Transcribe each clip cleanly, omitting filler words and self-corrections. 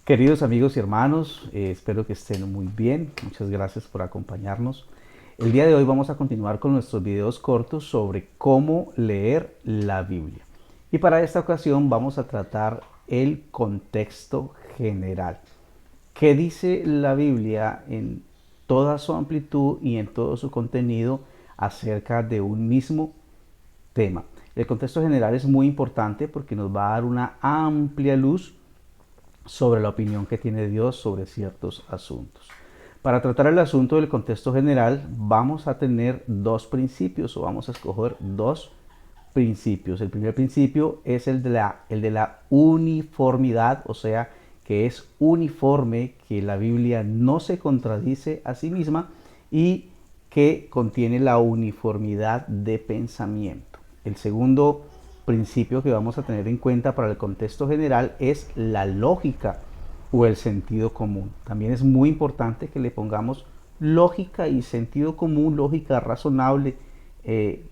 Queridos amigos y hermanos, espero que estén muy bien. Muchas gracias por acompañarnos. El día de hoy vamos a continuar con nuestros videos cortos sobre cómo leer la Biblia. Y para esta ocasión vamos a tratar el contexto general. ¿Qué dice la Biblia en toda su amplitud y en todo su contenido acerca de un mismo tema? El contexto general es muy importante porque nos va a dar una amplia luz sobre la opinión que tiene Dios sobre ciertos asuntos. Para tratar el asunto del contexto general, vamos a tener dos principios o vamos a escoger dos principios. El primer principio es el de la uniformidad, o sea, que es uniforme, que la Biblia no se contradice a sí misma y que contiene la uniformidad de pensamiento. El segundo principio que vamos a tener en cuenta para el contexto general es la lógica o el sentido común. También es muy importante que le pongamos lógica y sentido común, lógica razonable,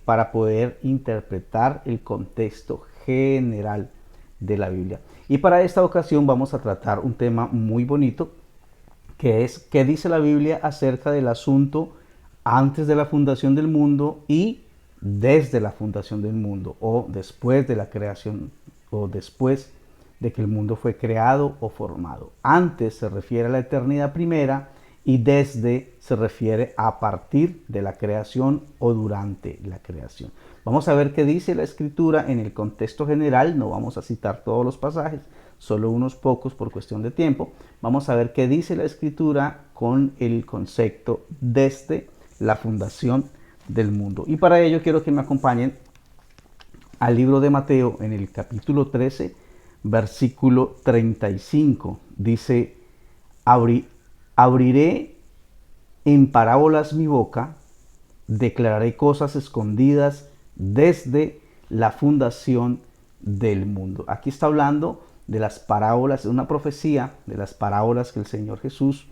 para poder interpretar el contexto general de la Biblia. Y para esta ocasión vamos a tratar un tema muy bonito, que es qué dice la Biblia acerca del asunto antes de la fundación del mundo y desde la fundación del mundo, o después de la creación, o después de que el mundo fue creado o formado. Antes se refiere a la eternidad primera y desde se refiere a partir de la creación o durante la creación. Vamos a ver qué dice la escritura en el contexto general. No vamos a citar todos los pasajes, solo unos pocos por cuestión de tiempo. Vamos a ver qué dice la escritura con el concepto desde la fundación del mundo. Y para ello quiero que me acompañen al libro de Mateo en el capítulo 13, versículo 35. Dice, abriré en parábolas mi boca, declararé cosas escondidas desde la fundación del mundo. Aquí está hablando de las parábolas, es una profecía de las parábolas que el Señor Jesús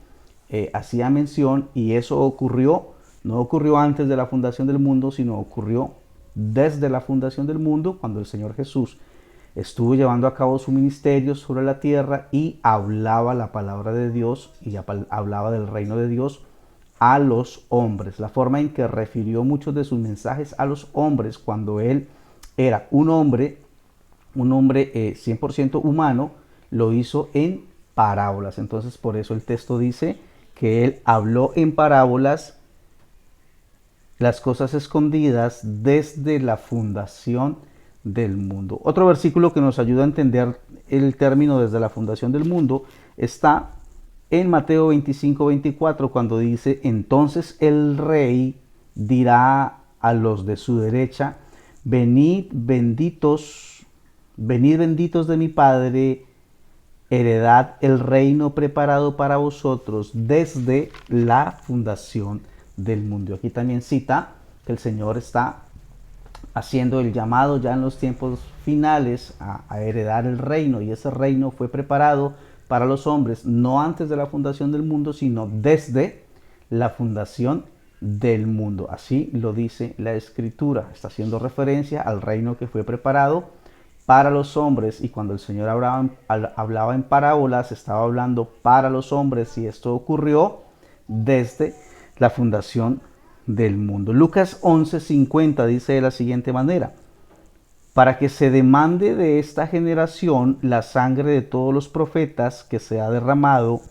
hacía mención, y eso no ocurrió antes de la fundación del mundo, sino ocurrió desde la fundación del mundo, cuando el Señor Jesús estuvo llevando a cabo su ministerio sobre la tierra y hablaba la palabra de Dios y hablaba del reino de Dios a los hombres. La forma en que refirió muchos de sus mensajes a los hombres cuando él era un hombre 100% humano, lo hizo en parábolas. Entonces por eso el texto dice que él habló en parábolas las cosas escondidas desde la fundación del mundo. Otro versículo que nos ayuda a entender el término desde la fundación del mundo está en Mateo 25-24, cuando dice, entonces el rey dirá a los de su derecha, venid benditos de mi Padre, heredad el reino preparado para vosotros desde la fundación del mundo. Aquí también cita que el Señor está haciendo el llamado ya en los tiempos finales a heredar el reino, y ese reino fue preparado para los hombres no antes de la fundación del mundo, sino desde la fundación del mundo. Así lo dice la escritura. Está haciendo referencia al reino que fue preparado para los hombres, y cuando el Señor hablaba en parábolas, estaba hablando para los hombres, y esto ocurrió desde la fundación del mundo. Lucas 11:50 dice de la siguiente manera, para que se demande de esta generación la sangre de todos los profetas que se ha derramado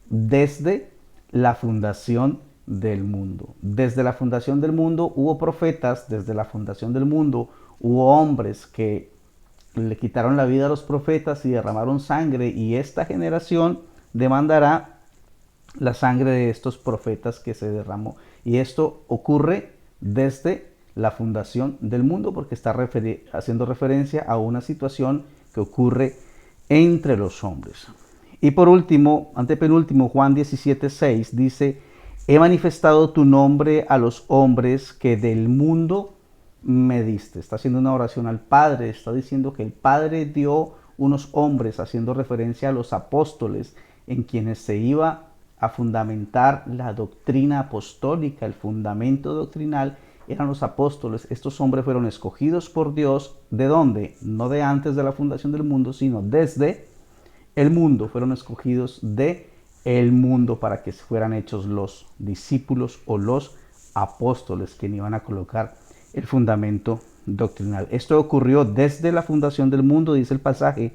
desde la fundación del mundo. Desde la fundación del mundo hubo profetas, desde la fundación del mundo hubo hombres que le quitaron la vida a los profetas y derramaron sangre, y esta generación demandará la sangre de estos profetas que se derramó. Y esto ocurre desde la fundación del mundo, porque está haciendo referencia a una situación que ocurre entre los hombres. Y por último, antepenúltimo, Juan 17:6 dice, he manifestado tu nombre a los hombres que del mundo me diste. Está haciendo una oración al Padre, está diciendo que el Padre dio unos hombres, haciendo referencia a los apóstoles, en quienes se iba a fundamentar la doctrina apostólica. El fundamento doctrinal eran los apóstoles. Estos hombres fueron escogidos por Dios. ¿De dónde? No de antes de la fundación del mundo, sino desde el mundo, fueron escogidos de el mundo para que fueran hechos los discípulos o los apóstoles que iban a colocar el fundamento doctrinal. Esto ocurrió desde la fundación del mundo, dice el pasaje: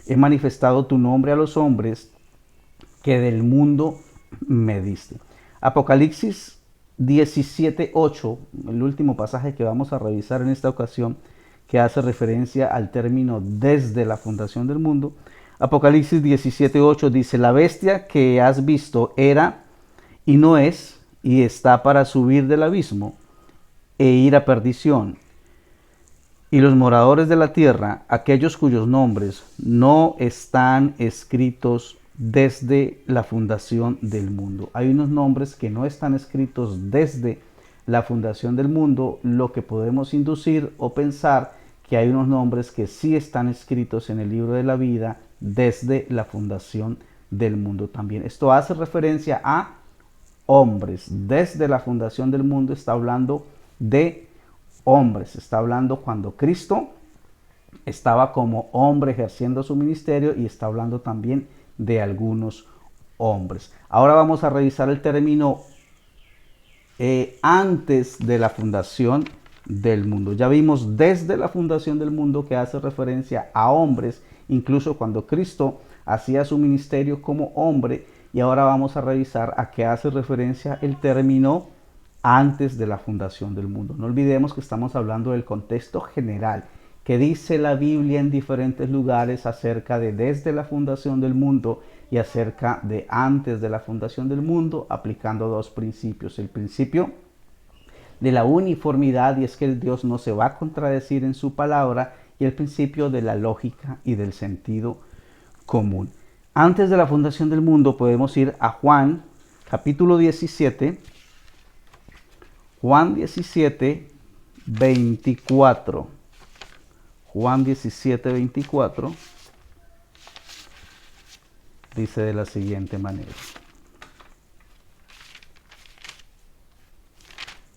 he manifestado tu nombre a los hombres que del mundo me diste. Apocalipsis 17:8, el último pasaje que vamos a revisar en esta ocasión, que hace referencia al término desde la fundación del mundo. Apocalipsis 17:8 dice: la bestia que has visto era y no es, y está para subir del abismo e ir a perdición. Y los moradores de la tierra, aquellos cuyos nombres no están escritos desde la fundación del mundo. Hay unos nombres que no están escritos desde la fundación del mundo, lo que podemos inducir o pensar que hay unos nombres que sí están escritos en el libro de la vida desde la fundación del mundo también. Esto hace referencia a hombres. Desde la fundación del mundo está hablando de hombres. Está hablando cuando Cristo estaba como hombre ejerciendo su ministerio, y está hablando también de algunos hombres. Ahora vamos a revisar el término antes de la fundación del mundo. Ya vimos desde la fundación del mundo, que hace referencia a hombres, incluso cuando Cristo hacía su ministerio como hombre. Y ahora vamos a revisar a qué hace referencia el término antes de la fundación del mundo. No olvidemos que estamos hablando del contexto general que dice la Biblia en diferentes lugares acerca de desde la fundación del mundo y acerca de antes de la fundación del mundo, aplicando dos principios: el principio de la uniformidad, y es que el Dios no se va a contradecir en su palabra, y el principio de la lógica y del sentido común. Antes de la fundación del mundo podemos ir a Juan capítulo 17, Juan 17, 24. Juan 17, 24 dice de la siguiente manera.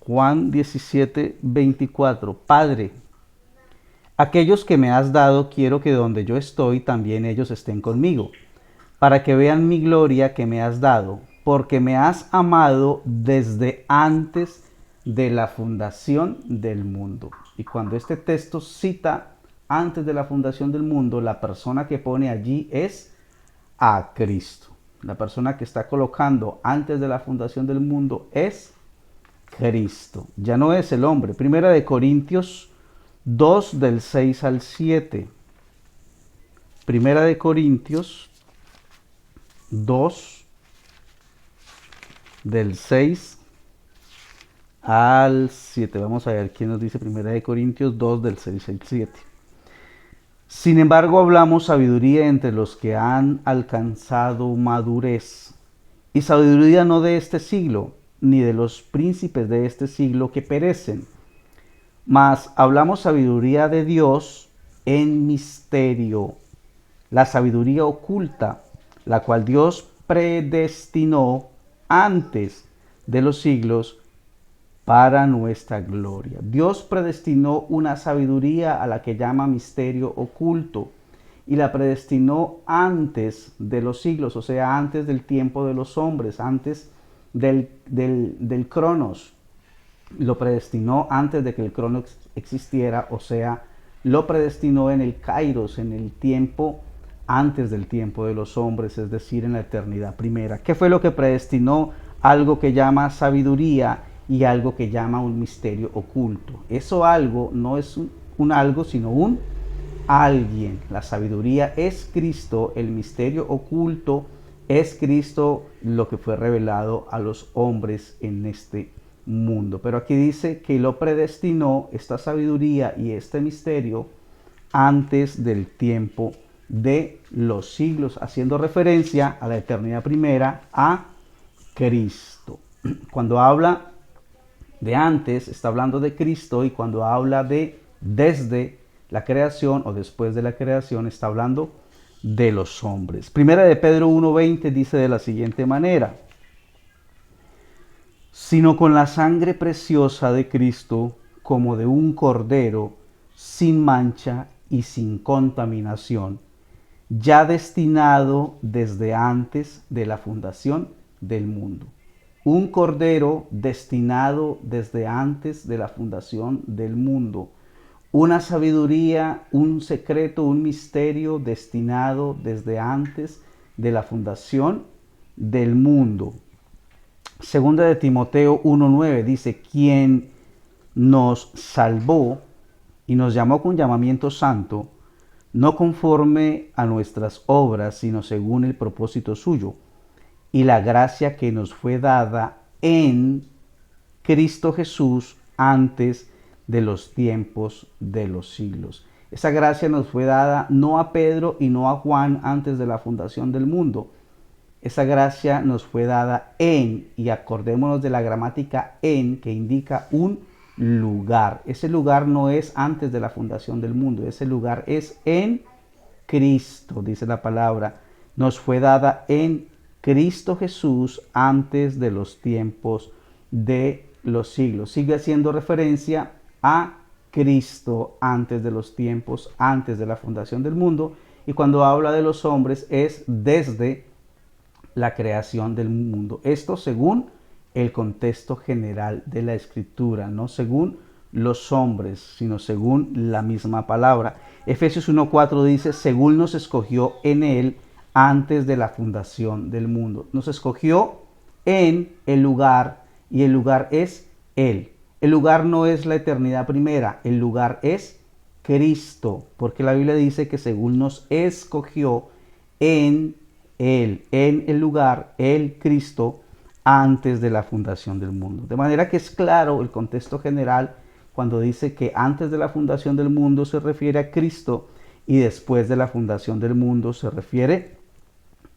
Juan 17, 24. Padre, aquellos que me has dado, quiero que donde yo estoy también ellos estén conmigo, para que vean mi gloria que me has dado, porque me has amado desde antes de la fundación del mundo. Y cuando este texto cita antes de la fundación del mundo, la persona que pone allí es a Cristo. La persona que está colocando antes de la fundación del mundo es Cristo. Ya no es el hombre. Primera de Corintios 2 del 6 al 7. Primera de Corintios 2 del 6 al 7. Vamos a ver quién nos dice Primera de Corintios 2 del 6 al 7. Sin embargo, hablamos sabiduría entre los que han alcanzado madurez, y sabiduría no de este siglo, ni de los príncipes de este siglo que perecen, mas hablamos sabiduría de Dios en misterio, la sabiduría oculta, la cual Dios predestinó antes de los siglos para nuestra gloria. Dios predestinó una sabiduría a la que llama misterio oculto, y la predestinó antes de los siglos, o sea, antes del tiempo de los hombres, antes del Cronos. Lo predestinó antes de que el Cronos existiera, o sea, lo predestinó en el Kairos, en el tiempo antes del tiempo de los hombres, es decir, en la eternidad primera. ¿Qué fue lo que predestinó? Algo que llama sabiduría y algo que llama un misterio oculto. Eso algo no es un algo, sino un alguien. La sabiduría es Cristo, el misterio oculto es Cristo, lo que fue revelado a los hombres en este mundo. Pero aquí dice que lo predestinó, esta sabiduría y este misterio, antes del tiempo de los siglos, haciendo referencia a la eternidad primera, a Cristo. Cuando habla de antes, está hablando de Cristo, y cuando habla de desde la creación o después de la creación, está hablando de los hombres. Primera de Pedro 1:20 dice de la siguiente manera: sino con la sangre preciosa de Cristo, como de un cordero, sin mancha y sin contaminación, ya destinado desde antes de la fundación del mundo. Un cordero destinado desde antes de la fundación del mundo. Una sabiduría, un secreto, un misterio destinado desde antes de la fundación del mundo. Segunda de Timoteo 1:9 dice, quien nos salvó y nos llamó con llamamiento santo, no conforme a nuestras obras, sino según el propósito suyo, y la gracia que nos fue dada en Cristo Jesús antes de los tiempos de los siglos. Esa gracia nos fue dada no a Pedro y no a Juan antes de la fundación del mundo. Esa gracia nos fue dada en, y acordémonos de la gramática en, que indica un lugar. Ese lugar no es antes de la fundación del mundo, ese lugar es en Cristo, dice la palabra. Nos fue dada en Cristo Jesús antes de los tiempos de los siglos. Sigue haciendo referencia a Cristo antes de los tiempos, antes de la fundación del mundo. Y cuando habla de los hombres es desde la creación del mundo. Esto según el contexto general de la escritura, no según los hombres, sino según la misma palabra. Efesios 1:4 dice, según nos escogió en él antes de la fundación del mundo. Nos escogió en el lugar, y el lugar es él. El lugar no es la eternidad primera, el lugar es Cristo, porque la Biblia dice que según nos escogió en él, en el lugar, el Cristo, antes de la fundación del mundo. De manera que es claro el contexto general cuando dice que antes de la fundación del mundo se refiere a Cristo y después de la fundación del mundo se refiere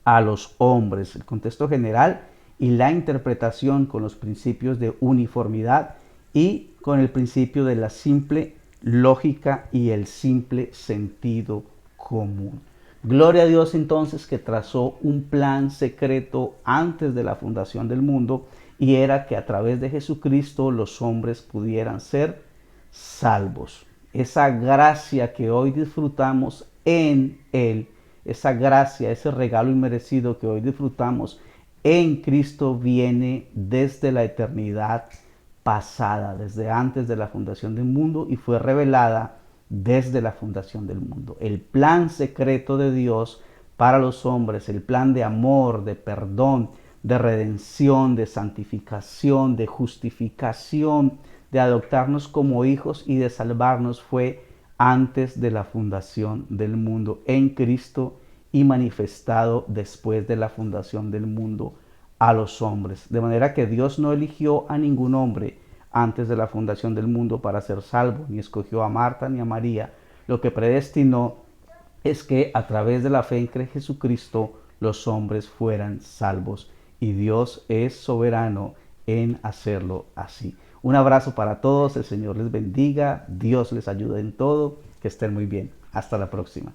a los hombres. El contexto general y la interpretación con los principios de uniformidad y con el principio de la simple lógica y el simple sentido común. Gloria a Dios entonces que trazó un plan secreto antes de la fundación del mundo, y era que a través de Jesucristo los hombres pudieran ser salvos. Esa gracia que hoy disfrutamos en Él, esa gracia, ese regalo inmerecido que hoy disfrutamos en Cristo viene desde la eternidad pasada, desde antes de la fundación del mundo, y fue revelada desde la fundación del mundo. El plan secreto de Dios para los hombres, el plan de amor, de perdón, de redención, de santificación, de justificación, de adoptarnos como hijos y de salvarnos fue antes de la fundación del mundo en Cristo y manifestado después de la fundación del mundo a los hombres. De manera que Dios no eligió a ningún hombre antes de la fundación del mundo para ser salvo, ni escogió a Marta ni a María. Lo que predestinó es que a través de la fe en Jesucristo los hombres fueran salvos, y Dios es soberano en hacerlo así. Un abrazo para todos, el Señor les bendiga, Dios les ayude en todo, que estén muy bien. Hasta la próxima.